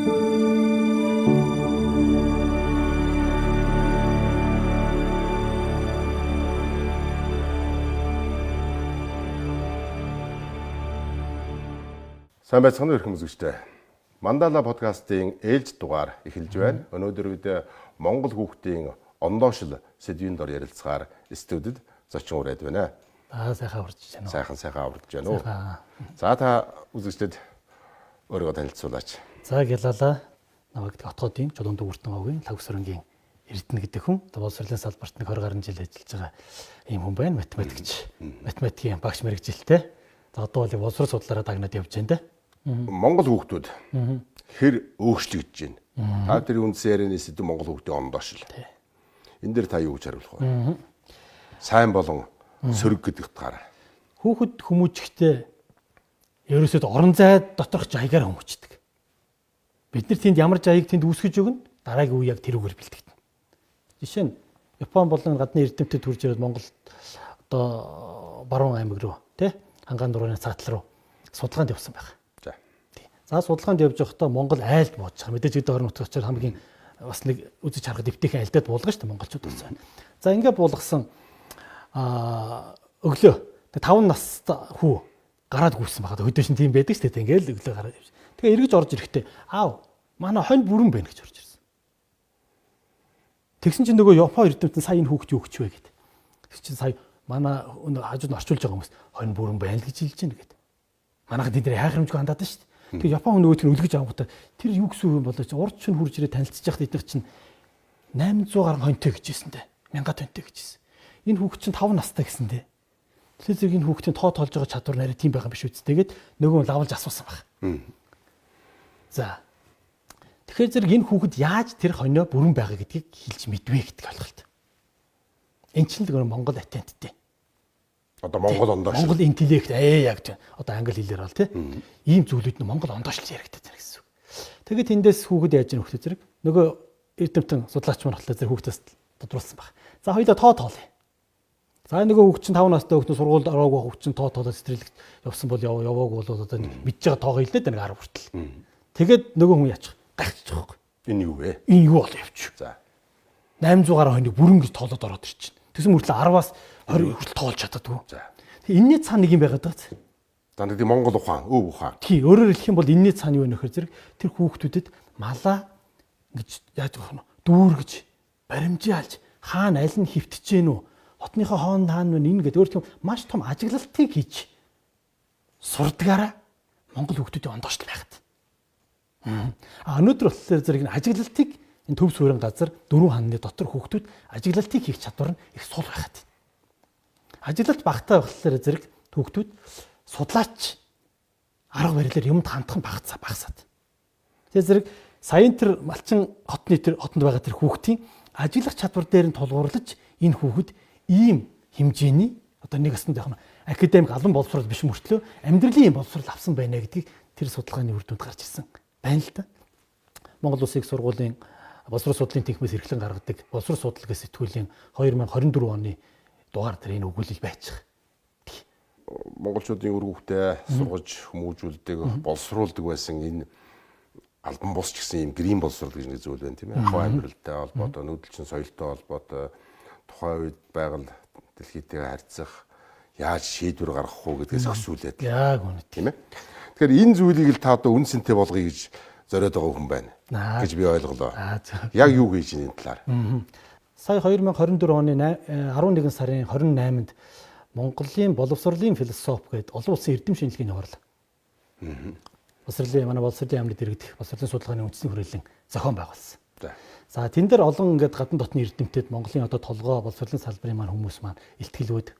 Сайн байцгаана уу хүмүүс үзэгчтэй. Мандала подкастын ээлж дугаар эхэлж байна. Өнөөдөр бид Монгол хүүхдийн ондоошил сэдвийн дор ярилцахаар студид зочин ураад байна. Сайхан аварч байна уу? Сайхан аварч байна уу? За та үзэгчдэд өөрийгөө танилцуулаач. За Гялала намайг хотгодын Чулуун Дүгүртэн овгийн Лагсрынгийн Эрдэнэ гэдэг хүн. Боловсролын салбарт 20 гаруй жил ажиллаж байгаа ийм хүн байна. Математикч. Математикийн багш мэргэжилтэй. За одоо бол боловсрол судлаараа дагнаад явж байна. Монгол хүүхдүүд хэр өөрчлөгдөж байна? Та тэрийн үндсэн ярианы сэдв Монгол хүүхдийн ондоошил. Энэ дээр та юу гэж хариулах вэ? Сайн болон сөрөг гэдэг утгаараа. Хүүхэд хүмүүжихдээ ерөөсөд орон зай доторх жаягаар хүмүүждэг. Бид нар тэнд ямар жаяг тэнд үүсгэж өгнө, дараагийн үе яг тэр үгээр бэлтгэдэг. Жишээ нь Япон болон гадны эрдэмтэд төрж ирээд Монголд одоо баруун аймаг руу тий Хангаан дурууны цаатлал руу судалгаанд явсан байна. За судалгаанд явж байхдаа Монгол айлд бууж байгаа. Мэдээж өдөө орон нутгийн очоор хамгийн бас нэг үзэж харахад дэвтэйхэн айлдаад буулгана шүү дээ монголчууд бас байна. За ингээд буулгасан өглөө 5 настай хүү гараад гүйсэн байгаа. Өдөө шин тийм байдаг шүү дээ. Ингээд л өглөө гараад явж. Тэгээ эргэж орж ирэхдээ аав манай хонь бүрэн байна гэж орж ирсэн. Тэгсэн чинь нөгөө Япон эрдэмтэн сая энэ хүүхд юу өгч вэ гэдэг. Тэгсэн чинь сая манай хажууд нь орчуулж байгаа хүмүүс хонь бүрэн байна л гэж хэлж байна гэдэг. Манайх тэдний хайхрамжгүй хандаад байна шүү дээ. Тэгээ Япон хүн өөдгөө үлгэж авахтаа тэр юу гэсэн юм болоо чи урд шин хурж ирээ танилцж яхад эдгээр чинь 800 гаруй хоньтой гэжсэн дээ. 1000 тоньтой гэжсэн. Энэ хүүхд чинь 5 настай гэсэн дээ. Тэгэхээр зэрэг энэ хүүхдийн тоо тоолж байгаа чадвар нарийн тийм байгаа биш үү? Тэгээд нөгөө нь лавлж асуусан баг. За. Тэгэхээр зэрэг энэ хүүхэд яаж тэр хоньоо бүрэн байгаа гэдгийг хэлж мэдвэ гэдэг ойлголт. Энд чинь л Монгол атенттэй. Одоо Монгол ондоош. Монгол интеллект яг тийм. Одоо англи хэлээр бол тийм. Ийм зүйлүүд нь Монгол ондоошлж яригддаг гэсэн үг. Тэгээд тэндээс хүүхэд яаж ийн хүүхэд зэрэг нөгөө эрдэмтэн судлаач маань болохоор зэрэг хүүхдээс тодруулсан баг. За хоёулаа тоо тоолъё. За нөгөө хүүхэд чинь 5 настай хүүхэд сургуульд ороогүй хүүхэд чинь тоо тоолоод стрэлэгт явсан бол яваагүй бол одоо мэдж байгаа тоогоо хэлээд нэг 10 хүртэл. Тэгээд нөгөө хүн яачих гайхчих жоохгүй. Энэ юу вэ? Энэ юу бол явчих. За 800 гаруй хоног бүрэн гэж тоолоод ороод ирчихин. Тэгсэн мөртлөө 10-аас 20 хүртэл тоолж чаддаггүй. За. Энэний цаана нэг юм байгаад байгаа зү. За нэг Монгол ухаан, өв ухаан. Тий, өөрөөр хэлэх юм бол энэний цаана юу нөхөр зэрэг тэр хүүхдүүдэд малаа гэж яаж өгөх нь дүүргэж, баримжаалж, хаана аль нь хөвтөж гэнэ үү? Хотныхоо хоон хаана вэ? Энэ гэдэг өөрөөр хэлбэл маш том ажиглалтыг хийж сурдгаараа Монгол хүүхдүүдийн ондооштол байхад. Өнөөдөр болохоор зэрэг энэ ажиглалтыг энэ төв суурин газар 4 хааны дотор хүүхдүүд ажиглалтыг хийх чадвар нь их сул байхад. Ажиглалт багтаа болохоор зэрэг хүүхдүүд судлаач арга барилаар юмд хандах нь багасаад. Тэгээ зэрэг саяын тэр малчин хотод байгаа тэр хүүхдийн ажиглах чадвар дээр нь тулгуурлаж энэ хүүхэд ийм хэмжээний одоо нэг өсөнд яг академик албан боловсрол биш мөртлөө амьдралын боловсрол авсан байна гэдгийг тэр судалгааны үр дүнд гарч ирсэн байна л да. Монгол Улсын их сургуулийн боловсрол судлалын тэнхимээс эрхлэн гаргадаг боловсрол судалгаа сэтгүүлийн 2024 оны дугаар дээр энэ өгүүлэл байчих. Монголчуудын үр хүүхдээ сургаж хүмүүжүүлдэг, боловсруулдаг байсан энэ албан бус ч гэсэн ийм грийн боловсрол гэж нэг зүйл байна тийм ээ. Хавь амьдралтай холбоотой, нүүдэлчин соёлтой холбоотой тухайн үед байгаль дэлхийдээ харьцах яаж шийдвэр гаргах уу гэдгээс өсвүүлээд. Яг үнэ тийм ээ. Тэгэхээр энэ зүйлийг л та одоо үнсэнтэй болгоё гэж зориод байгаа хүн байна гэж би ойлголоо. Яг юу хийж ийм талаар. Сая 2024 оны 11 сарын 28-нд Монголын боловсролын философи гэдэг олон улсын эрдэм шинжилгээний хурал. Манай боловсролын яамны дэргэдэх боловсролын судалгааны үндэсний хүрээлэн зохион байгуулсан. За тэн дээр олон ингээд гадна дотны эрдэмтэд Монголын одоо толгой боловсролын салбарын маань хүмүүс маань илтгэлүүд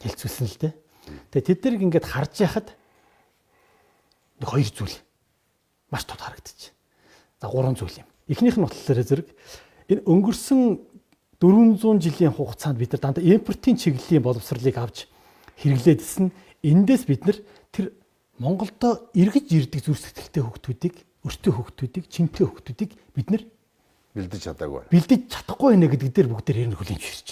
хэлцүүлсэн л дээ. Тэгээ тэд нэрийг ингээд харж яхад нэг хоёр зүйл маш тод харагдчих. За 3 зүйл юм. Эхнийх нь болохоор зэрэг энэ өнгөрсөн 400 жилийн хугацаанд бид нар дандаа импортын чиглэлийн боловсролыг авч хэрэглээдсэн. Эндээс бид нар тэр Монголдо эргэж ирдэг зүрх сэтгэлтэй хүүхдүүдийг, өртөө хүүхдүүдийг, чинтэй хүүхдүүдийг бид нар бэлдэж чадаагүй. Бэлдэж чадахгүй нэ гэдэг дээр бүгдээр хэрнэ хүлээн зөвшөөрч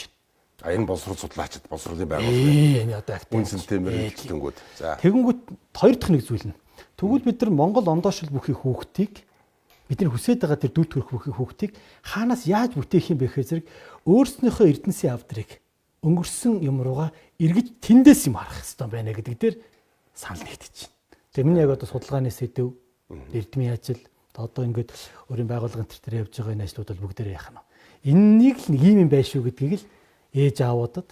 байна. Энэ боловсрол судлаачид боловсролын байгууллага. Энэ одоо үнсэнтэй мэрэгчлэнгүүд. За. Тэгэнгүүт хоёр дахь нэг зүйл нь. Тэгвэл бид нар Монгол ондоошил бүхий хүүхдийг бидний хүсэж байгаа тэр дүр төрх хүүхдийг хаанаас яаж бүтээх юм бэ гэхээр зэрэг өөрснийхөө эрдэнсийн авдрыг өнгөрсөн юм руугаа эргэж тэндээс юм харах хэрэгтэй байна гэдэг дээр санал нэгдэж байна. Тэгээ миний яг одоо судалгааны сэдв, эрдмийн ажил, одоо ингээд өөрийн байгууллагын тэр явж байгаа энэ ажлууд бол бүгдээрээ яах нь. Энэнийг л нэг юм байх шүү гэдгийг л ээж аавуудад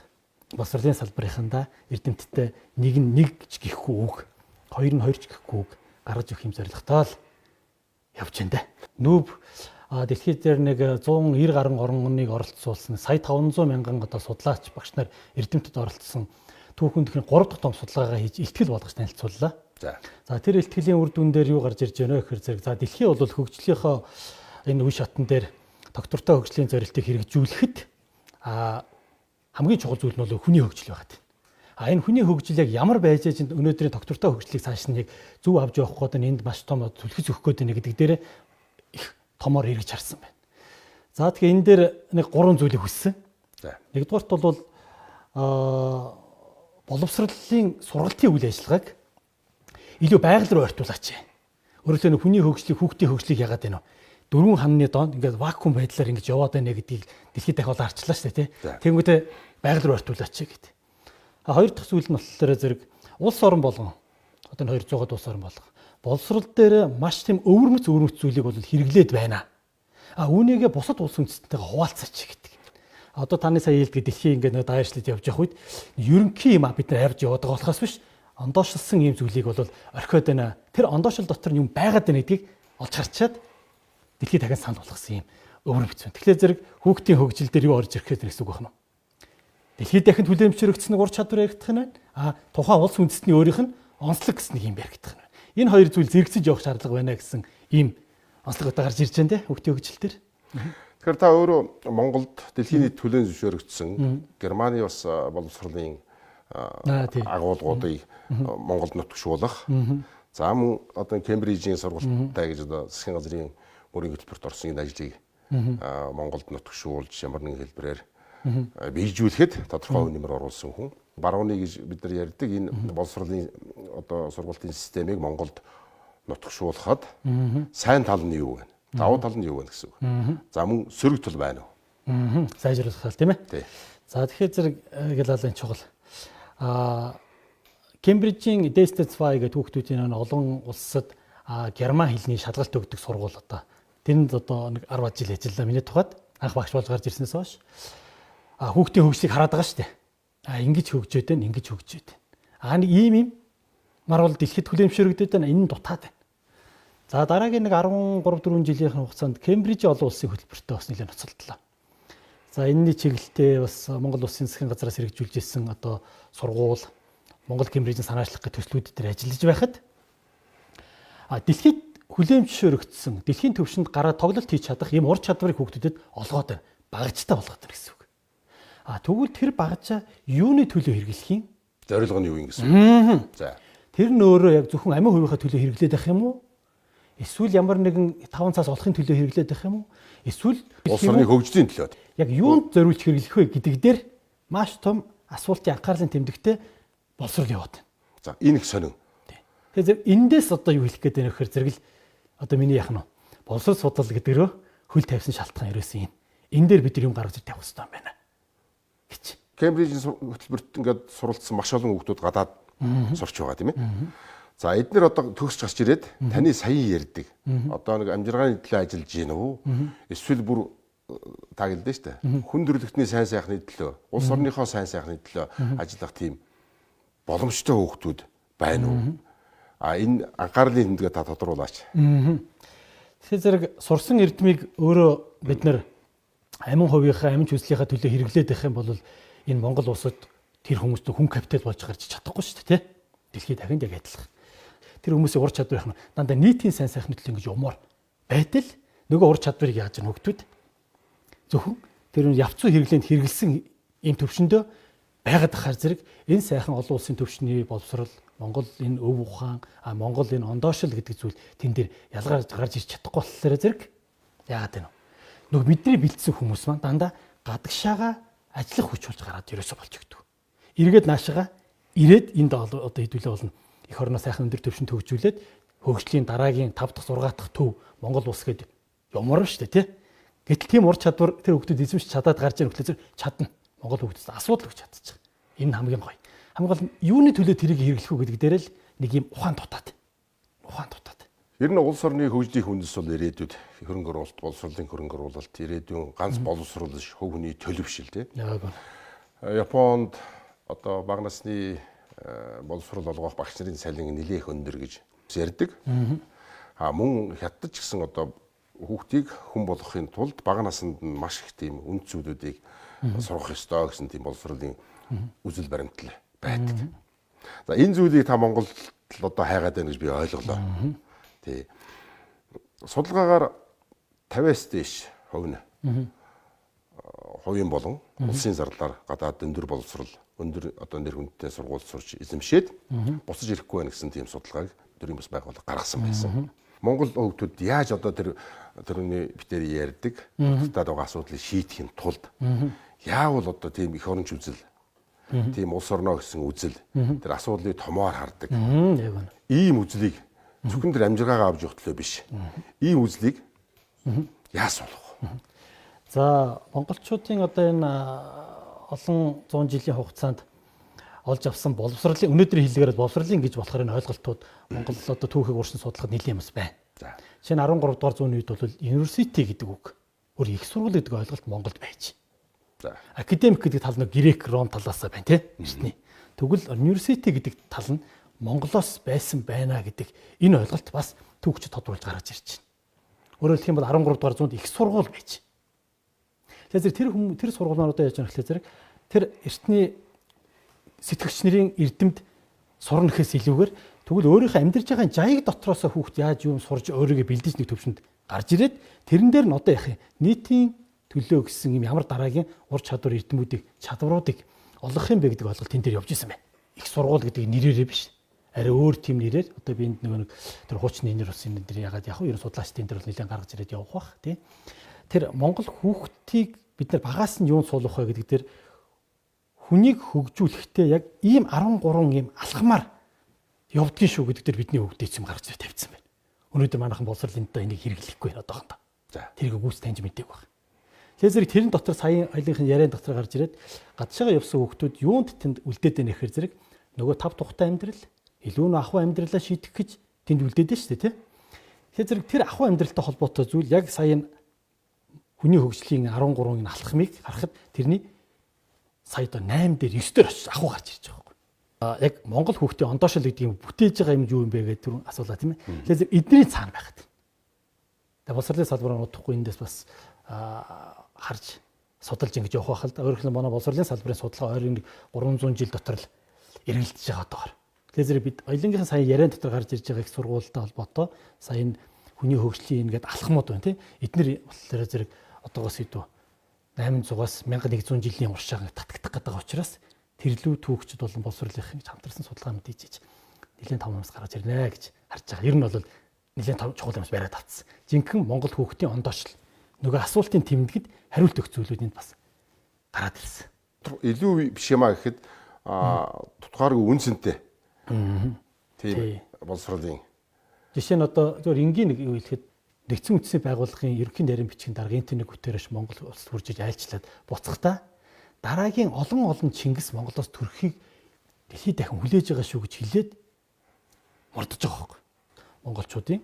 боловсролын салбарынхандаа эрдэмтдээ нэг нь нэг ч гэхгүй үг, хоёр нь хоёр ч гэхгүй үг гаргаж өгөх юм зорилготой л явж байна. Нүүб дэлхийд дээр нэг 190 гаруй орныг оролцуулсан сая 500 мянган одоо судлаач багш нар эрдэмтэд оролцсон түүхэнд тэр 3 дахь том судалгаагаа хийж илтгэл болгож танилцууллаа. За тэр илтгэлийн үр дүн дээр юу гарч ирж байна вэ гэхээр зэрэг за дэлхий бол хөгжлийнхөө энэ үе шатн дээр доктортой хөгжлийн зорилтыг хэрэгжүүлэхэд хамгийн чухал зүйл нь бол хүний хөгжил байгаа. Энэ хүний хөгжил яг ямар байж чинь өнөөдрийн доктортой хөгжлийг цааш нь яг зөв авч явах гээд энд маш том түлхэц өгөх гээд байна гэдэг дээр их томоор эргэж харсан байна. За тэгэхээр энэ дээр нэг 3 зүйлийг хүссэн. Нэгдүгээрт бол боловсролын сургалтын үйл ажиллагааг илүү байгаль руу ойртуулаач. Өөрөлдөө нэг хүний хөгжлийг, хүүхдийн хөгжлийг яагаад байна вэ? 4 ханны донд ингээд вакуум байдлаар ингэж яваад байна гэдгийг дэлхийд дахиад харчлаа шүү дээ, тий. Тэнгүүтээ байгаль руу ойртуулаач гэдэг. Хоёр дахь зүйл нь болохоор зэрэг улс орон болгон одоо 200-аад улс орон болгон боловсрол дээр маш тийм өвөрмөц зүйлийг бол хэрэглээд байна. Үүнийгээ бусад улс үндэстэнтэйгээ хуваалцаач гэдэг. Одоо таны сая хэлдэг дэлхийн ингээд нэг дайрчлалд явж явах үед ерөнхий юм бид нар авч яваад байгаа болохоос биш ондоошилсан ийм зүйлийг бол орхиод байна. Тэр ондоошил дотор юм байгаад байна гэдгийг олж харчаад дэлхийд дахин санал болгосон юм өвөрмөц. Тэгэхээр зэрэг хүүхдийн хөгжил дээр юу орж ирэх гэдэг гэсэн үг байна. Дэлхийд дахин хүлээмжшөрөгдсөн ур чадвар яригдах нь байна. Тухайн улс үндэстний өөрийнх нь онцлог гэсэн нэг юм яригдах нь байна. Энэ хоёр зүйл зэрэгцэж явах шаардлага байна гэсэн ийм онцлог одоо гарч ирж байна те хүүхдийн хөгжил дээр. Тэгэхээр та өөрөө Монголд дэлхийн нийт хүлээн зөвшөөрөгдсөн Германы бас боловсролын агуулгуудыг Монголд нутгшуулах. За мөн одоо Кембрижийн сургалттай гэж одоо засгийн газрын мөрийн хөтөлбөрт орсон энэ ажлыг Монголд нутгшуулж ямар нэгэн хэлбэрээр бийжүүлэхэд тодорхой нэмэр оруулсан хүн. Барууны гэж бид нар ярьдаг энэ боловсролын одоо сургалтын системийг Монголд нутгшуулахад сайн тал нь юу вэ? Давуу тал нь юу вэ гэсэн үг. За мөн сөрөг тал байна уу? Сайжруулах тал тийм ээ. За тэгэхээр зэрэг гэлалын чухал. Кембрижийн DST2 гэдэг хүүхдүүдийн олон улсад герман хэлний шалгалт өгдөг сургууль одоо. Тэнд одоо нэг 10 жил ажиллаа миний тухайд анх багш болж гарч ирснээс хойш. Хүүхдийн хөгжлийг хараад байгаа шүү дээ. Ингэж хөгжөөд байна, ингэж хөгжөөд байна. Нэг ийм марвал дэлхийд хүлээмжшөөрөгдөд байна. Энэ нь дутаад байна. За дараагийн нэг 13-4 жилийн хугацаанд Кембрижийн олон улсын хөтөлбөртөө бас нэлээд ноцолдлоо. За энэний чиглэлтэй бас Монгол Улсын засгийн газраас хэрэгжүүлж ирсэн одоо сургууль Монгол Кембрижийн санаачлах гэх төслүүд дээр ажиллаж байхад дэлхийд хүлээмжшөөрөгдсөн дэлхийн түвшинд гараад тоглолт хийж чадах ийм ур чадварыг хүүхдүүдэд олгоод байна. Багажтай болгоод байна гэсэн үг. Тэгвэл тэр багажаа юуны төлөө хэрэглэх юм? Зорилго нь юу юм гэсэн үг. За. Тэр нь өөрөө яг зөвхөн амин хувийнхаа төлөө хэрэглээд байх юм уу? Эсвэл ямар нэгэн 5 цаас олохын төлөө хэрэглээд байх юм уу? Эсвэл улс орны хөгжлийн төлөө. Яг юунд зориулж хэрэглэх вэ гэдэг дээр маш том асуултын анхаарлын тэмдэгтээ боловсрол яваад байна. За энэ их сонин. Тэгэхээр эндээс одоо юу хэлэх гээд байна гэхээр зэрэг л одоо миний яах нь боловсрол судлал гэдгээрөө хөл тавьсан шалтгаан ерөөсөн юм. Энэ дээр бид юм гаргаж тавих хэрэгтэй юм байна гэж. Кембрижийн хөтөлбөрт ингээд суралцсан маш олон хүүхдүүд гадаад сурч байгаа тийм ээ. За эдгээр одоо төгсч гарч ирээд таны саяын ярьдаг. Одоо нэг амжиргааны төлөө ажиллаж гин үү? Эсвэл бүр та гэлдэж штэ. Хүн төрөлхтний сайн сайхны төлөө, улс орныхоо сайн сайхны төлөө ажиллах тийм боломжтой хүүхдүүд байна уу? Энэ анхаарлын тэмдгээ та тодруулаач. Тэгэхээр зэрэг сурсан эрдмийг өөрөө бид нар амин хувийнхаа амин хүслийнхаа төлөө хэрэглээд байх юм бол энэ Монгол улсад тэр хүмүүст хүн капитал болж гарч чадахгүй шүү дээ, тэ? Дэлхийд дахинд яг адилхан. Тэр хүмүүсийн ур чадвар их дандаа нийтийн сайн сайхны төлөө ингэж умаар байтал нөгөө ур чадварыг яаж ийн хөгтүүд зөвхөн тэр явцуу хэрэглээнд хэрэгэлсэн ийм төвшөндөө байгаад ахаар зэрэг энэ сайхан олон улсын төвшний боловсрол Монгол энэ өв ухаан Монгол энэ ондоошил гэдэг зүйл тэн дээр ялгаар гарч ирч чадахгүй болохоор зэрэг яагаад вэ? Нөгөө бидний бэлдсэн хүмүүс маань дандаа гадагшаага ажиллах хүч болж гараад ерөөсө болж өгдөг. Эргээд наашаага ирээд энд одоо хэдүүлээ болно. Эх орноо сайхан өндөр төвшөнд хөгжүүлээд хөгжлийн дараагийн 5 дахь 6 дахь төв Монгол улс гэдэг юмрав шүү дээ тий. Гэтэл тийм ур чадвар тэр хүүхдүүд эзэмшиж чадаад гарч ирэх хөтлөөр чадна. Монгол хүүхдээс асуудал өгч чадчих. Энэ хамгийн гоё. Хамгийн гол нь юуны төлөө тэрийг хэрэглэх үү гэдэг дээр л нэг юм ухаан дутаад. Ер нь улс орны хөгжлийн хүндэс бол ирээдүйд хөрөнгө оруулалт, боловсролын хөрөнгө оруулалт, ирээдүйн ганц боловсрол биш, хөв хүний төлөвшил тий. Японд одоо бага насны боловсрол олгох багш нарын цалин нэлээх өндөр гэж ярьдаг. Мөн хятад ч гэсэн одоо хүүхдийг хүн болгохын тулд бага наснд нь маш их тийм үнд зүйлүүдийг сургах ёстой гэсэн тийм боловсролын үзэл баримтал байдаг. За энэ зүйлийг та Монголд одоо хайгаад байна гэж би ойлголоо. Тий. Судалгаагаар 50-аас дээш хувь нь хувийн болон улсын зарлаар гадаад өндөр боловсрол, өндөр одоо нэр хүндтэй сургууль сурч эзэмшээд буцаж ирэхгүй байна гэсэн тийм судалгааг төрийн бас байгууллага гаргасан байсан. Монгол хүүхдүүд яаж одоо тэрний битээр ярьдаг татаад байгаа асуудлыг шийдэхин тулд яавал одоо тийм их оронч үзэл, тийм улс орноо гэсэн үзэл, тэр асуудлыг томоор хардаг. Ийм үзлийг зөвхөн тэр амжиргаагаа авч явах төлөө биш. Ийм үзлийг яас болох. За монголчуудын одоо энэ олон 100 жилийн хугацаанд олж авсан боловсролын өнөөдрийн хэллэгээр боловсролын гэж болохоор энэ ойлголтууд Монгол одоо түүхийг урьдчилан судлахад нэлийн юмс байна. Жишээ нь 13 дугаар зууны үед бол university гэдэг үг, өөр их сургууль гэдэг ойлголт Монголд байж. Академик гэдэг тал нь грек, ром талаас байна тий. Эртний. Тэгвэл university гэдэг тал нь Монголоос байсан байна гэдэг энэ ойлголт бас түүхчид тодруулж гаргаж ирж байна. Өөрөөр хэлэх юм бол 13 дугаар зуунд их сургууль байж. Тэгэхээр тэр сургуулиуд одоо яаж байгаа гэхээр тэр эртний сэтгэгч нарын эрдэмд сурна гэхээс илүүгээр тэгвэл өөрийнхөө амьдарч байгаа жаяг дотроос хүүхд яаж юм сурж өөрийгөө бэлдэж нэг төвшөнд гарч ирээд тэрэн дээр нь одоо яах юм нийтийн төлөө гэсэн юм ямар дараагийн ур чадвар эрдэмүүдийг чадваруудыг олгох юм бэ гэдэг ойлголт тэн дээр явж исэн байна. Их сургууль гэдэг нэрээрээ биш. Арай өөр тийм нэрээр одоо би энд нэг тэр хуучны нэр ус энэ дээр ягаад яг юу судлаачдын дээр бол нэлээд гаргаж ирээд явах бах тий. Тэр Монгол хүүхдийг бид нар багаас нь юунд суулгах вэ гэдэг дээр хүнийг хөгжүүлэхдээ яг ийм 13 ийм алхмаар явдгийн шүү гэдэг дээр бидний хөгдөөч юм гаргаж тавьсан байна. Өнөөдөр манайхан боловсролын доо энийг хэрэглэхгүй байна одоохондоо. За тэрийг гүйс таньж мэдээгүй байна. Тэгэхээр зэрэг тэрэн дотор саяын аялын яриан дотор гарч ирээд гадшаага явсан хүүхдүүд юунд тэнд үлдээд байна гэхээр зэрэг нөгөө тав тухтай амьдрал илүү нь ахуй амьдралаа шийдэх гэж тэнд үлдээд байна шүү дээ тий. Тэгэхээр зэрэг тэр ахуй амьдралтай холбоотой зүйл яг саяын хүний хөгжлийн 13-ын алхмыг харахад тэрний сая до 8 дээр 9 дээр очиж ахуй гарч ирж байгаа байхгүй. Яг Монгол хүүхдийн ондоошил гэдэг юм бүтээж байгаа юм юу юм бэ гэдэг түрүүн асуулаа тийм ээ. Тэгэхээр эдний цаана байхад. Тэгээ боловсролын салбараар удахгүй эндээс бас харж судалж ингэж явах байх л да. Өөрөөр хэлбэл манай боловсролын салбарын судалгаа ойрын 300 жил дотор л эргэлдэж байгаа доор. Тэгэхээр зэрэг бид оюунгийнхын сая яриан дотор гарч ирж байгаа их сургуультай холбоотой сая энэ хүний хөгжлийн ингээд алхмууд байна тийм. Эднэр болохоор зэрэг одоогоос идүү 800-аас 1100 жилийн уршааг татагдах гэдэг учраас тэрлүү түүхчид болон боловсролын хамтарсан судалгаанууд хийж нэлээд том юмс гаргаж ирнэ гэж харж байгаа. Ер нь бол нэлээд том чухал юмс бариад авцсан. Жинхэнэ Монгол хүүхдийн ондоошил нөгөө асуултын тэмдэгт хариулт өгөх зүйлүүд энд бас гараад ирсэн. Илүү биш юмаа гэхэд тутгааргүй үнцэнтэй. Тийм боловсролын жишээ нь одоо зөвөр энгийн нэг юу хэлэхэд нэгдсэн үндэсний байгууллагын ерөнхий нарийн бичгийн дарга интернет бүтээрэж Монгол улс хүржиж айлчлаад буцахдаа дараагийн олон Чингис Монголоос төрөхийг дэлхийд дахин хүлээж байгаа шүү гэж хэлээд мордож байгаа байхгүй. Монголчуудын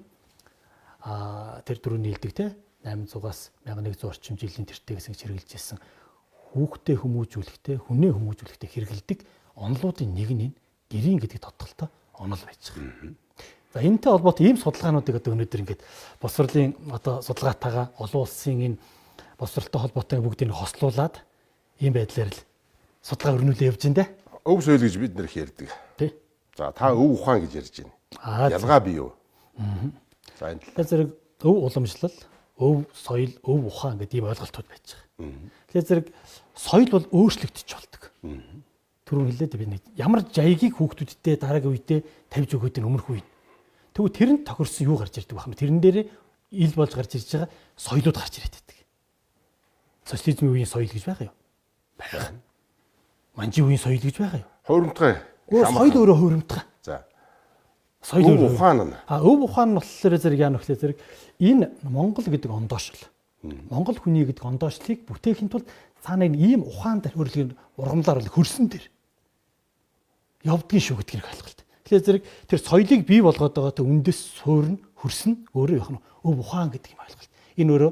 тэр дөрөвний хэлдэг те 800-аас 1100 орчим жилийн тэртегээс ингэж хэрэгжилжсэн хүүхдээ хүмүүжүүлэхтэй, хүнээ хүмүүжүүлэхтэй хэрэгэлдэг онолуудын нэг нь гэрийн гэдэг тодголтой онол байж байгаа. За энэтэй холбоотой ийм судалгаануудыг одоо өнөөдөр ингээд боловсролын одоо судалгаатайгаа олон улсын энэ боловсролтой холбоотой бүгдийг хослуулад ийм байдлаар л судалгаа өрнүүлээ явж байна. Өв соёл гэж бид нэр ярьдаг. Тий. За та өв ухаан гэж ярьж байна. Ялгаа бий юу? За энэ тэгэхээр зэрэг өв уламжлал, өв соёл, өв ухаан гэдэг ийм ойлголтууд байж байгаа. Тэгэхээр зэрэг соёл бол өөрчлөгдөж болдог. Түрүүн хэлээд би нэг ямар жаягийг хүүхдүүдтэй дараагийн үедээ тавьж өгöd энэ өмнөх үед. Тэгвэл тэрэнд тохирсон юу гарч ирдэг байх юм. Тэрэн дээр ил болж гарч ирж байгаа соёлууд гарч ирээд байдаг. Социализмын үеийн соёл гэж байгаа юу? Байгаа. Манжи үеийн соёл гэж байгаа юу? Хуурамтгай. Соёл өөрөө хуурамтгай. За. Соёл ухаан нь. Өв ухаан нь болохоор зэрэг яа нөхлөө зэрэг энэ Монгол гэдэг ондоошл. Монгол хүний гэдэг ондоошлыг бүтээхийн тулд цаана ийм ухаан дээр хөрөлгийн ургамлаар хөрсөн дээр явдгийн шүү гэдгийг ойлголт. Тэгэхээр зэрэг тэр соёлыг бий болгоод байгаа тэ үндэс суурь нь хөрсөн өөрөө яг нь өв ухаан гэдэг юм ойлголт. Энэ өөрөө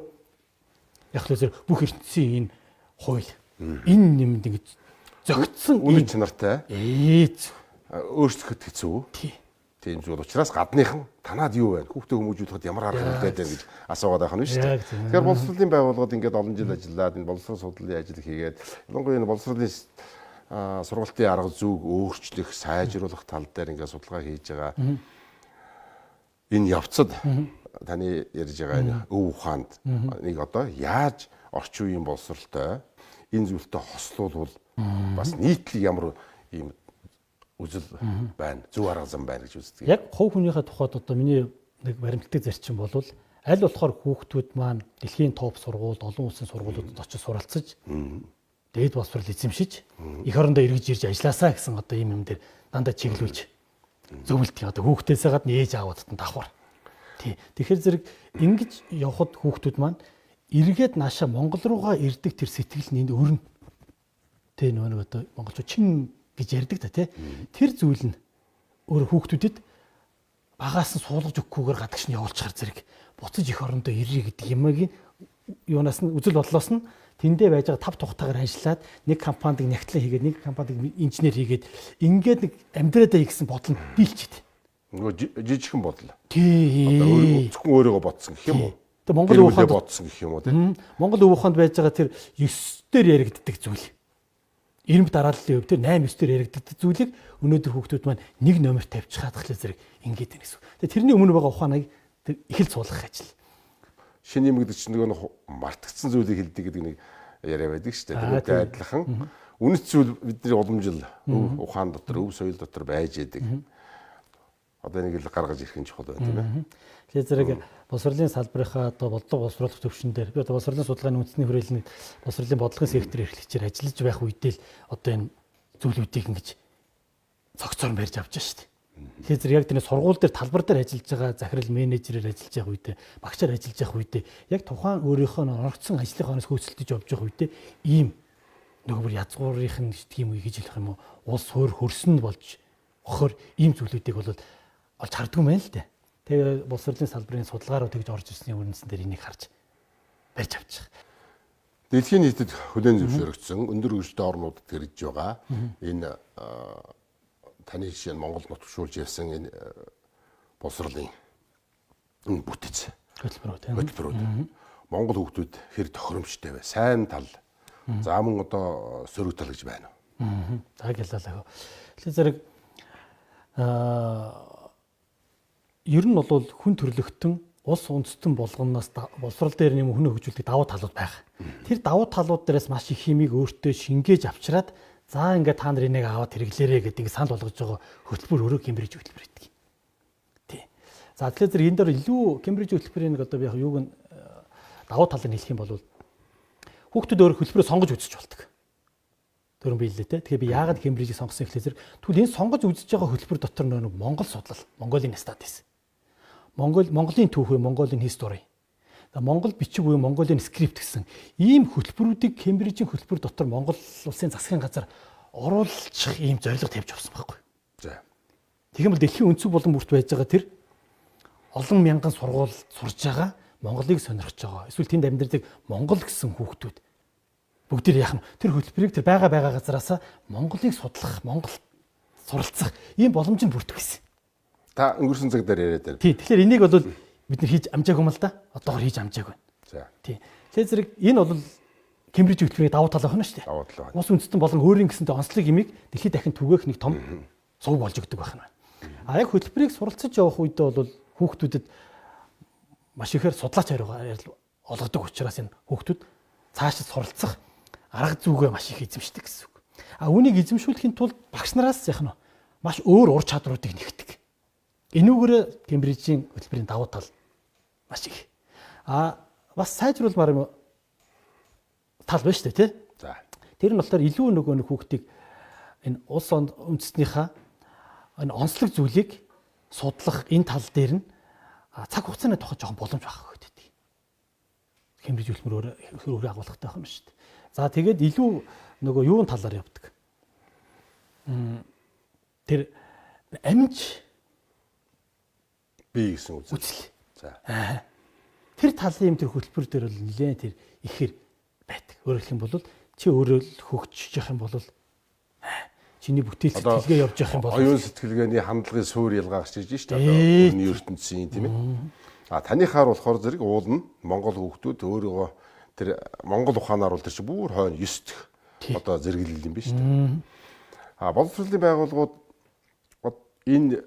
яг л зэрэг бүх ертөнцийн энэ хууль энэ нэмд ингэж зөгцсөн үнэн чанартай өөрчлөхөд хэцүү. Тийм зүйл учраас гадныхан танаад юу байна? Хүүхдээ хүмүүжүүлэхэд ямар арга хэмжээд байна гэж асуугаад байх нь шүү дээ. Тэгэхээр боловсролын байгууллагууд ингээд олон жил ажиллаад энэ боловсрол судлалын ажил хийгээд ялангуяа энэ боловсролын сургалтын арга зүйг өөрчлөх, сайжруулах тал дээр ингээд судалгаа хийж байгаа. Энэ явцад таны ярьж байгаа энэ өв ухаанд нэг одоо яаж орчин үеийн боловсролтой энэ зүйлтэй хослуулвал бас нийтлэг ямар ийм үзэл байна, зөв арга зам байна гэж үздэг. Яг хувь хүнийхээ тухайд одоо миний нэг баримтлагдаг зарчим бол аль болохоор хүүхдүүд маань дэлхийн топ сургуульд, олон улсын сургуулиудад очиж суралцаж дээд боловсрол эзэмшиж эх орондоо эргэж ирж ажилласаа гэсэн одоо ийм юм дээр дандаа чиглүүлж зөвлөдөг. Одоо хүүхдээсээ гадна ээж аавуудад нь давхар. Тэгэхээр зэрэг ингэж явхад хүүхдүүд маань эргээд нааша Монгол руугаа ирдэг тэр сэтгэл нь энд өрнө. Тэ нэг одоо монголчууд чин гэж ярьдаг та тий. Тэр зүйл нь өөр хүүхдүүдэд багаас нь суулгаж өгөхгүйгээр гадагш нь явуулчихар зэрэг буцаж эх орондоо ирээ гэдэг юмыг юунаас нь үзэл бодлоос нь тэндээ байж байгаа тав тухтайгаар ажиллаад нэг компанид нягтлан хийгээд нэг компанид инженер хийгээд ингээд нэг амьдраадаа хийсэн бодол нь дийлчихэд. Нөгөө жижигхэн бодол. Тий. Одоо зөвхөн өөрийгөө бодсон гэх юм уу? Тэгээ Монгол ухаанд бодсон гэх юм уу тий? Монгол ухаанд байж байгаа тэр 9 дээр яригддаг зүйл. Ирэмб дарааллын өв тэр 8 9 дээр яригддаг зүйлийг өнөөдөр хүүхдүүд маань нэг номер тавьчихад хахлаа зэрэг ингээд байна гэсэн. Тэгээ тэрний өмнө байгаа ухааныг эхэл суулгах ажил. Шинэ юм гэдэг чинь нөгөө мартагдсан зүйлийг хэлдэг гэдэг нэг яриа байдаг шүү дээ. Тэрнтэй адилхан үнэт зүйл бидний уламжил ухаан дотор, өв соёл дотор байж идэг. Одоо нэг л гаргаж ирэх нь чухал байна тийм ээ. Тэгэхээр зэрэг боловсролын салбарынхаа одоо бодлого боловсруулах төвшин дээр би одоо боловсролын судалгааны үндэсний хүрээлэн боловсролын бодлогын сектор эрхлэгчээр ажиллаж байх үедээ л одоо энэ зүйлүүдийг ингэж цогцоор барьж авч байгаа шүү дээ. Тэгэхээр зэрэг яг тэр сургууль дээр талбар дээр ажиллаж байгаа захирал менежерээр ажиллаж байгаа үедээ багчаар ажиллаж байгаа үедээ яг тухайн өөрийнхөө орогдсон ажлын хонос хөөцөлдөж явж байгаа үедээ ийм нөгөө бүр язгуурынх нь гэдэг юм уу гэж хэлэх юм уу улс хөр хөрсөн болж охоор ийм зүйлүүдийг бол олж харддаг юм байна л дээ. Тэгээ боловсролын салбарын судалгааруу тэгж орж ирсний үндэстэн дээр энийг харж барьж авчих. Дэлхийн нийтэд хүлээн зөвшөөрөгдсөн өндөр хөгжилтэй орнуудад гэрж байгаа энэ таны жишээ нь Монгол нутгшуулж явсан энэ боловсролын бүтэц хөтөлбөрүүд Монгол хүүхдүүд хэр тохиромжтой вэ? Сайн тал. За мөн одоо сөрөг тал гэж байна уу? За гэлээ. Тэгэхээр зэрэг ер нь бол хүн төрлөختөн улс үндэстэн болгоноос боловсрол дээр нэм хүн хөгжүүлдэг давуу талууд байгаа. Тэр давуу талууд дээрээс маш их хэмийг өөртөө шингээж авчираад за ингээд та нар энийг аваад хэрэглээрэй гэдэг санал болгож байгаа хөтөлбөр өөрөө Кембриж хөтөлбөр гэдэг. Тий. За тэгэхээр зэрэг энэ дээр илүү Кембриж хөтөлбөрийн нэг одоо яг юуг нь давуу талыг хэлэх юм бол хүүхдүүд өөр хөтөлбөрөө сонгож үзэж болдог. Төрөн биелээ те. Тэгэхээр би яагаад Кембрижийг сонгосон гэхлээр тэгвэл энэ сонгож үзэж байгаа хөтөлбөр дотор нэг Монгол судлал, Монголын статис. Монголын түүх, Монголын хистори. Монгол бичиг буюу Монголын скрипт гэсэн ийм хөтөлбөрүүдийг Кембрижийн хөтөлбөр дотор Монгол улсын засгийн газар оруулах ийм зорилго тавьж авсан байхгүй. За. Тэгэх юм бол дэлхийн өнцөг болон бүрт байж байгаа тэр олон мянган сургууль сурж байгаа Монголыг сонирхож байгаа. Эсвэл тэнд амьдардаг Монгол гэсэн хүүхдүүд бүгдээр яах нь тэр хөтөлбөрийг тэр байгаа газараас Монголыг судлах, Монгол суралцах ийм боломж нь бүрдэх гэсэн. Та өнгөрсөн цаг дээр яриад байна. Тий. Тэгэхээр энийг бол бид нар хийж амжаагүй юм л да. Одоогор хийж амжаагүй. За. Тий. Тэгэхээр зэрэг энэ бол Кембриж хөтөлбөрийн давуу тал байна шүү дээ. Давуу тал байна. Улс үндэстэн болон өөрийн гэсэнтэй онцлог имийг дэлхийд дахин түгээх нэг том сувг болж өгдөг байх нь. А яг хөтөлбөрийг суралцаж явах үедээ бол хүүхдүүдэд маш ихээр судлаач олгодог учраас энэ хүүхдүүд цаашид суралцах арга зүйгээ маш их эзэмшдэг гэсэн үг. А үүнийг эзэмшүүлэхийн тулд багш нараас яах нь маш өөр ур чадруудыг нэгтгэдэг. Энүүгээр Кембрижийн хөтөлбөрийн давуу тал маш их. А бас сайжруулмаар юм тал байна шүү дээ тий. За. Тэр нь болохоор илүү нөгөө нэг хүүхдийг энэ улс үндэстнийхаа энэ онцлог зүйлийг судлах энэ тал дээр нь цаг хугацааны тухай жоохон боломж байгаа гэдэг. Кембриж хөтөлбөр өөрөө агуулгатай байх юм шүү дээ. За тэгээд илүү нөгөө юун талаар явдаг. Тэр амж би гэсэн үзэл. За. Тэр талын юм тэр хөтөлбөр дээр бол нэлээд тэр ихээр байдаг. Өөрөөр хэлэх юм бол чи өөрөө л хөгжиж явах юм бол чиний бүтээл сэтгэлгээ явж явах юм бол оюун сэтгэлгээний хандлагын суурь ялгаарч ирж шүү дээ. Өөрний ертөнцийн тийм ээ. Таныхаар болохоор зэрэг уул нь Монгол хүүхдүүд өөрийгөө тэр Монгол ухаанаар бол тэр чинь бүр хойно 9 дэх одоо зэрэглэл юм биш үү? Боловсролын байгууллагууд энэ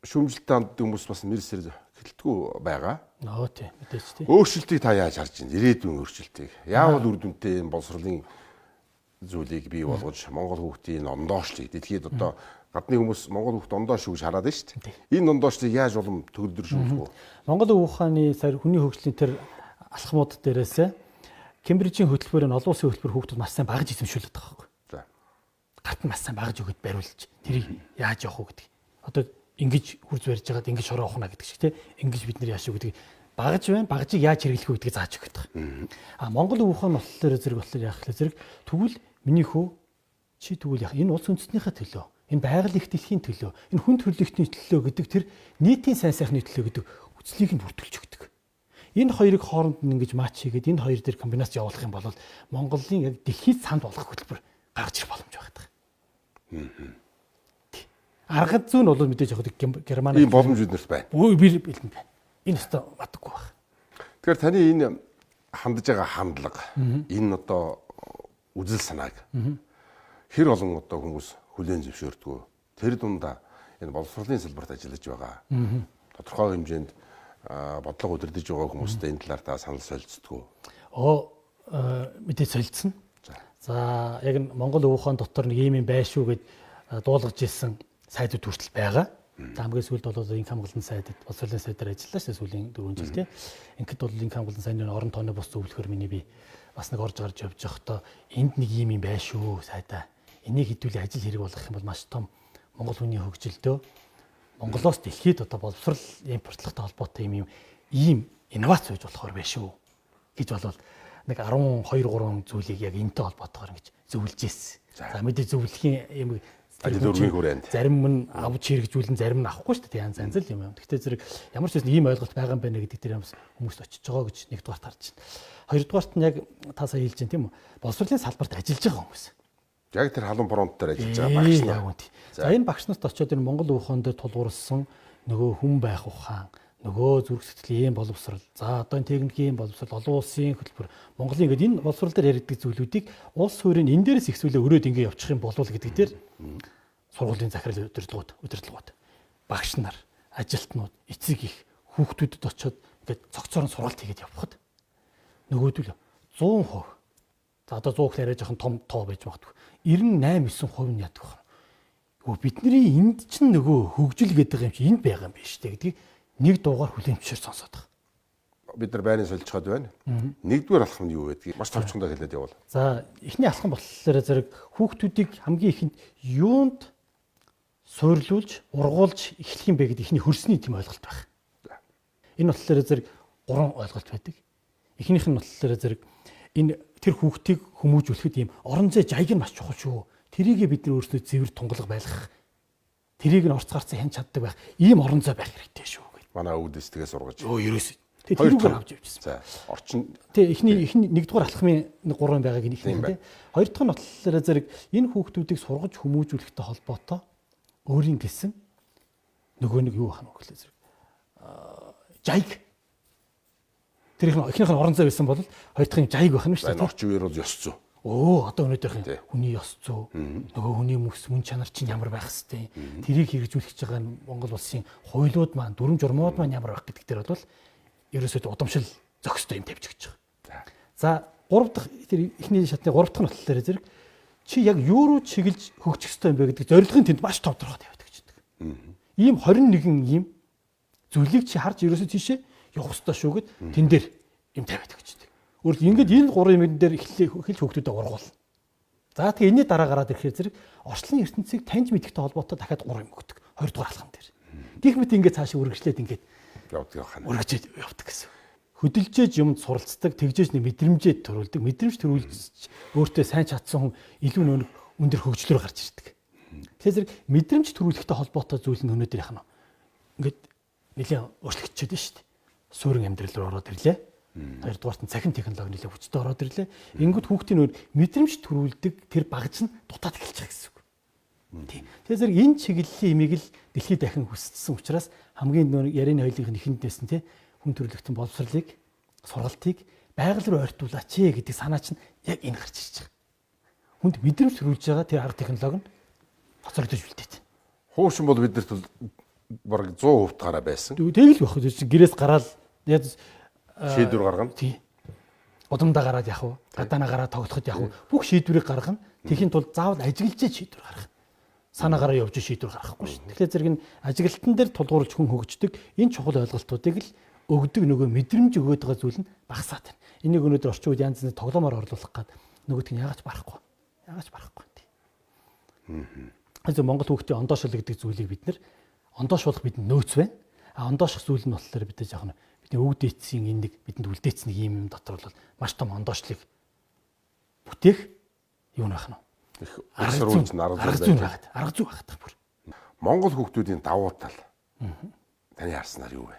шүүмжлэлтэй ханддаг хүмүүс бас нэрсээр хэлтгүү байгаа. Нөө тийм мэдээж тийм. Өөрчлөлтийг та яаж харж байна? Ирээдүйн өөрчлөлтийг. Яавал үр дүнтэй энэ боловсролын зүйлийг бий болгож Монгол хүүхдийн ондоошлыг дэлхийд одоо гадны хүмүүс Монгол хүүхд ондоо шүү гэж хараад байна шүү дээ. Энэ ондоошлыг яаж улам төгөлдөр шүүх вэ? Монгол ухааны сар хүний хөгжлийн тэр алхмууд дээрээс Кембрижийн хөтөлбөрийн олон улсын хөтөлбөр хүүхдүүд маш сайн багж эзэмшүүлээд байгаа байхгүй. За. Гарт нь маш сайн багж өгöd бариулж тэрийг яаж явах вэ гэдэг. Одоо ингэж хурц барьж байгаад ингэж шороо ухна гэдэг шиг тийм. Ингэж бид нар яаш гэдэг багж байна. Багжийг яаж хэрэглэх вэ гэдгийг зааж өгöd байгаа. Монгол ухаан болохоор зэрэг яах вэ зэрэг тэгвэл миний хүү чи тэгвэл яах энэ улс үндэстнийхээ төлөө энэ байгаль их дэлхийн төлөө энэ хүн төрөлхтний төлөө гэдэг тэр нийтийн сайн сайхны төлөө гэдэг үслийг нь бүртгүүлж өгдөг. Энэ хоёрыг хооронд нь ингэж матч хийгээд энэ хоёр дээр комбинац явуулах юм бол Монголын яг дэлхийд санд болгох хөтөлбөр гаргаж ирэх боломж байгаа. Аргад зүй нь бол мэдээж яг Герман ийм боломж биднэрт байна. Би бэлэн байна. Энэ өстө батгүй байна. Тэгэхээр таны энэ хандж байгаа хандлага энэ одоо үзэл санааг хэр олон одоо хүмүүс хүлээн зөвшөөрдөг. Тэр дундаа энэ боловсролын салбарт ажиллаж байгаа. Тодорхой хэмжээнд бодлого удирдах байгаа хүмүүстэй энэ талаар та санал солилцдог. Мэдээж солилцсон. За яг нь Монгол ухаан дотор нэг юм байна шүү гэд дуулгаж ирсэн сайдууд хүртэл байгаа. Хамгийн сүүлд бол инх хамгаалалтын сайдад боловсролын сайдаар ажиллаа шүү сүүлийн 4 жил тийм. Ингээд бол инх хамгаалалтын сайдын орон тооны бус зөвлөхөр миний би бас нэг орж гарч явж байхдаа энд нэг юм байна шүү сайдаа. Энийг хэдүүлээ ажил хэрэг болгох юм бол маш том Монгол хүний хөгжилдөө Монголоос дэлхийд одоо боловсрол импортлогтой холбоотой ийм инновац хийж болохоор байна шүү гэж болвол нэг 12 3 зүйлийг яг энэтэй холбоотойгоор ингэж зөвлөж ирсэн. За мэдээ зөвлөхийн юм дөрвийн хүрээнд зарим нь авч хэрэгжүүлэн зарим нь авахгүй шүү дээ. Янз янз л юм. Гэхдээ зэрэг ямар ч ийм ойлголт байгаа юм байна гэдэг дээр хүмүүст очиж байгаа гэж нэгдүгээрт харж байна. Хоёрдугаарт нь яг та сая хэлж байна тийм үү? Боловсролын салбарт ажиллаж байгаа хүмүүс. Яг тэр халуун фронт дээр ажиллаж байгаа багш нар. За энэ багш нарт очиод энэ Монгол ухаан дээр тулгуурсан нөгөө хүн байх ухаан, нөгөө зүрх сэтгэлийн боловсрол, за одоо энэ техникийн боловсрол, олон улсын хөтөлбөр, Монголын ингээд энэ боловсрол дээр яригддаг зүйлүүдийг улс хуурийн энэ дээрээс ихсүүлээ өрөөд ингээд явчих юм болов гэдэг дээр сургуулийн захирал удирдлагууд, багш нар, ажилтнууд, эцэг их хүүхдүүдэд очиод ингээд цогцоор сургалт хийгээд явхад нөгөөдөл 100%. За одоо 100 гэхээр арай жоохон том тоо байж магадгүй. 98-9% нь яадаг вэ? Бидний энд чинь нөгөө хөгжил гэдэг юм чи энд байгаа юм биш үү гэдгийг нэг дуугаар хүлээмжшээр сонсоод байгаа. Бид нар байрны солилцоход байна. Нэгдүгээр алхам нь юу вэ гэдгийг маш товчхондоо хэлээд явуул. За эхний алхам болохоор зэрэг хүүхдүүдийг хамгийн ихэнд юунд суйрлуулж, ургуулж эхлэх юм бэ гэдэг ихний хөрсний тийм ойлголт байна. Энэ болохоор зэрэг 3 ойлголт байдаг. Эхнийх нь болохоор зэрэг энэ тэр хүүхдийг хүмүүжүүлэхэд ийм орон зай жайг нь маш чухал шүү. Тэрийг бид нар өөрсдөө зэвэр тунгалаг байлгах. Тэрийг нь орц гарцсан хэн чаддаг байх. Ийм орон зай байх хэрэгтэй шүү гэж. Манай өвдөс тгээс ургаж. Ерөөсөө. Тэрүүгээр авч явжсэн. За орчин. Эхний нэгдүгээр алхмын 3 байгааг нэг юм тий. Хоёр дахь нь болохоор зэрэг энэ хүүхдүүдийг сургаж хүмүүжүүлэхтэй холбоотой өөрийн гэсэн нөгөө нэг юу хана гэхлээр зэрэг жайг. Тэр ихнийх нь орон зай байсан бол хоёр дахь нь жайг байх юм шүү дээ. Орчин үеэр бол ёс зүй. Одоо өнөөдрийнх хүний ёс зүй нөгөө хүний мөн чанар чинь ямар байх хэвтэй. Тэрийг хэрэгжүүлэх гэж байгаа Монгол улсын хуйлууд маань, дүрм журмууд маань ямар байх гэдэг дээр бол ерөөсөө удамшил зохистой юм тавьж гэж байгаа. За 3 дахь тэр эхний шатны 3 дахь нь болохоор зэрэг чи яг юу руу чиглэж хөгжих ёстой юм бэ гэдэг зорилгын тэнд маш тодорхой тавьдаг гэж байна. Ийм 21 ийм зүйлийг чи харж ерөөсөө тийшээ явах ёстой шүү гэд тэн дээр юм тавиад гэж байна. Өөрөлд ингэж энэ 3 юм дээр эхэлж хүүхдүүдэд ургуул. За тэгээ энэний дараа гараад ирэхээр зэрэг орчлон ертөнцийг таньж мэдхтэй холбоотой дахиад 3 юм өгдөг. 2 дугаар алхам дээр. Гэх мэт ингээд цаашаа үргэлжлээд ингээд явдаг хана. үргэлжлээд явдаг гэсэн. Хөдөлжээж юмд суралцдаг, тэгжээж нэг мэдрэмжээ төрүүлдэг. Мэдрэмж төрүүлж өөртөө сайн чадсан хүн илүү нэг өндөр хөгжлөөр гарч ирдэг. Тэгэхээр мэдрэмж төрүүлэхтэй холбоотой зүйл нь өнөөдөр яах нь ингээд нэлээд өөрчлөгдөж байна шүү дээ. Суурин амьдрал руу ороод ирлээ. Хоёрдугаарт нь цахим технологи нэлээд хүчтэй ороод ирлээ. Ингүүд хүүхдийн өөр мэдрэмж төрүүлдэг тэр багж нь дутаад эхэлж байгаа гэсэн үг. Тийм. Тэгэхээр энэ чиглэлийн имийг л дэлхийд дахин хүссэн учраас хамгийн нөр ярианы хоёлынх нь ихэндээс нь хүн төрөлхтөн боловсролыг, сургалтыг байгаль руу ойртуулаач гэдэг санаа чинь яг энэ гарч ирж байгаа. Хүнд мэдрэмж төрүүлж байгаа тэр арга технологи нь хоцрогдож үлдээд. Хуушин бол биднэрт бараг 100% гараа байсан. Тэгэл байх үү гэрээс гараад яг шийдвэр гаргана. Тийм. Удамдаа гараад явах уу? Гадаанаа гараад тоглоход явах уу? Бүх шийдвэрийг гаргана. Тэхийн тулд заавал ажиглаж шийдвэр гаргах. Санаагаараа явж шийдвэр гаргахгүй шүү. Тэгэхээр зэрэг нь ажиглалтан дээр тулгуурлаж хүн хөгждөг энэ чухал ойлголтуудыг л өгдөг нөгөө мэдрэмж өгөөд байгаа зүйл нь багасаад байна. Энийг өнөөдөр орчин үед янз бүрийн тоглоомоор орлуулах гад нөгөөдг нь яагаад барахгүй. Яагаад барахгүй тийм. Also Монгол хүүхдийн ондоошол гэдэг зүйлийг бид нэр ондоошуулах бидэнд нөөц байна. А ондоошох зүйл нь болохоор бид жоохон бидний өвд эцсийн энэ нэг бидэнд үлдээсэн нэг юм дотор бол маш том ондоошлыг бүтээх юу нөх нь. Арга зүй байгаад бүр. Монгол хүүхдүүдийн давуу тал. Таны харснаар юу вэ?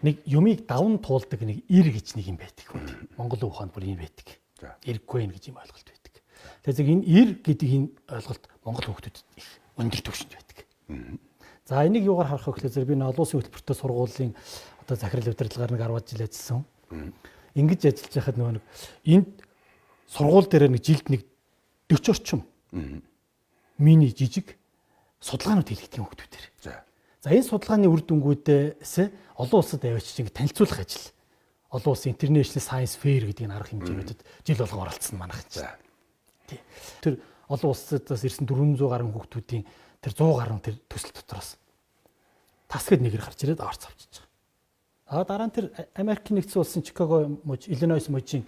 Нэг юмыг даван туулдаг нэг ир гэж нэг юм байдаг. Монгол ухаанд бүр юм байдаг. Иргүй гэж юм ойлголт байдаг. Тэгэхээр энэ ир гэдэг энэ ойлголт монгол хүүхдүүдэд их өндөр түвшинд байдаг. За энийг юугаар харах вэ гэхээр би энэ олон улсын хөтөлбөртэй сургуулийн одоо захирал удирдлагаар нэг 10 жил ажилласан. Ингэж ажиллаж байхад нөгөө нэг энд сургууль дээр нэг жилд нэг 40 орчим мини жижиг судалгаанууд хийлгдэг хүүхдүүдээр. За энэ судалгааны үр дүнгуудээс олон улсад авчиж ингэ танилцуулах ажил. Олон улсын International Science Fair гэдэг энэ арга хэмжээнүүдэд жил болгон оролцсон манайх чинь. Тэр олон улсаас ирсэн 400 гаруй хүүхдүүдийн тэр 100 гаруй тэр төсөл дотроос тасгэд нэгэр гарч ирээд орц авчиж байгаа. Дараа нь тэр Америкийн нэгдсэн улсын Чикаго мужи, Иллинойсын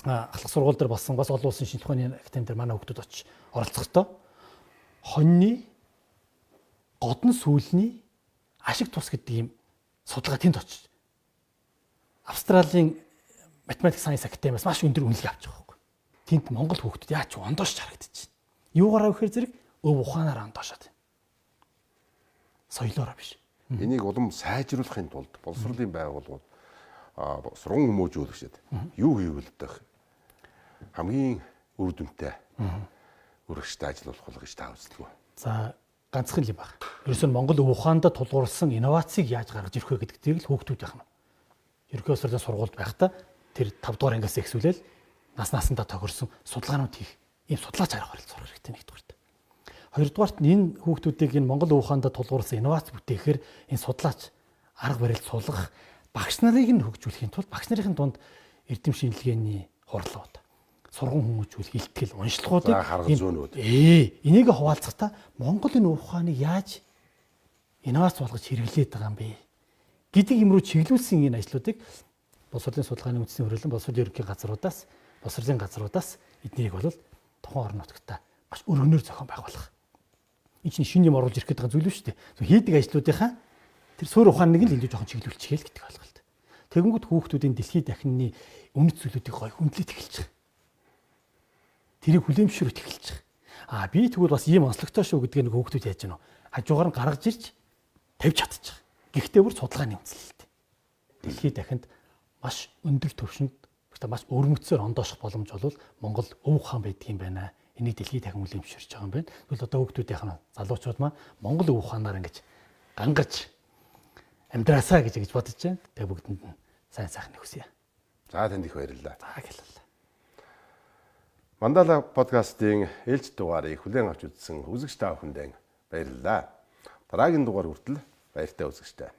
ахлах сургууль дээр болсон бас олон улсын шинжлэх ухааны академи дээр манай хүүхдүүд очиж оролцохдоо хоньны годон сүүлний ашиг тус гэдэг ийм судалгаа тэнд очиж Австралийн математик сайенс академиас маш өндөр үнэлгээ авч байгаа байхгүй. Тэнд Монгол хүүхдүүд яаж ч ондоошч харагдаж байна. Юугаараа вэхээр зэрэг өв ухаанаар ондоошоод байна. Соёлоороо биш. Энийг улам сайжруулахын тулд боловсролын байгууллагууд сургууль хүмүүжүүлэгчид юу хийвэл дэх хамгийн үр дүнтэй үргэлжтэй ажиллах болох гэж та үздэг үү? За ганцхан юм байна. Ерөөсөө Монгол өв ухаанд тулгуурсан инновацийг яаж гаргаж ирэх вэ гэдгийг л хүүхдүүд яхна. Ерөнхий боловсролын сургуульд байхдаа тэр 5 дугаар ангиас эхсүүлэл наснасандаа тохирсон судалгаанууд хийх ийм судлаач арга барил сурах хэрэгтэй нэгдүгээрт. Хоёрдугаарт нь энэ хүүхдүүдийг энэ Монгол өв ухаанд тулгуурсан инновац бүтээхээр энэ судлаач арга барил суулгах багш нарыг нь хөгжүүлэхийн тулд багш нарын дунд эрдэм шинжилгээний хурлууд, сургууль хүмүүжүүлэх илтгэл, уншлагуудыг харгал зөөнүүд. Энийг хуваалцахдаа Монгол энэ ухааныг яаж инновац болгож хэрэглээд байгаа юм бэ гэдэг юм руу чиглүүлсэн энэ ажлуудыг боловсролын судалгааны үндэсний хөрөлөн боловсролын ерөнхий газруудаас эднийг бол тухайн орон нутгатаа маш өргөнөөр зохион байгуулах. Энэ чинь шинэ юм оруулж ирэх гэдэг зүйл шүү дээ. Хийдэг ажлуудынхаа тэр суурь ухааныг л илүү жоохон чиглүүлчихээ л гэдэг ойлголт. Тэгэнгүүт хүүхдүүдийн дэлхийд дахины үнэт зүйлүүдийг гой хүндлээд эхэлж байгаа. Тэрийг хүлээмжшүүлж эхэлж байгаа. Би тэгвэл бас ийм онцлогтой шүү гэдгийг нэг хүүхдүүд яаж гэнэ. Хажуугаар нь гаргаж ирж тавьж чадчих. Гэхдээ бүр судалгааны үндэслэлтэй. Дэлхийд дахинд маш өндөр түвшинд маш өрмөцөөр ондоошох боломж бол Монгол өв ухаан байдаг юм байна. Энийг дэлхийд дахин хүлээмжшүүлж байгаа юм байна. Тэгвэл одоо хүүхдүүдийнх нь залуучууд маань Монгол өв ухаанаар ингэж гангаж амьдраасаа гэж бодож байна. Тэгээ бүгдэнд нь сайн сайхан хүсье. За танд их баярлалаа. За гэлээ. Мандала подкастын ээлж дугаарыг хүлээн авч үзсэн үзэгч та бүхэнд баярлалаа. Дараагийн дугаар хүртэл баяртай үзэгчтэй.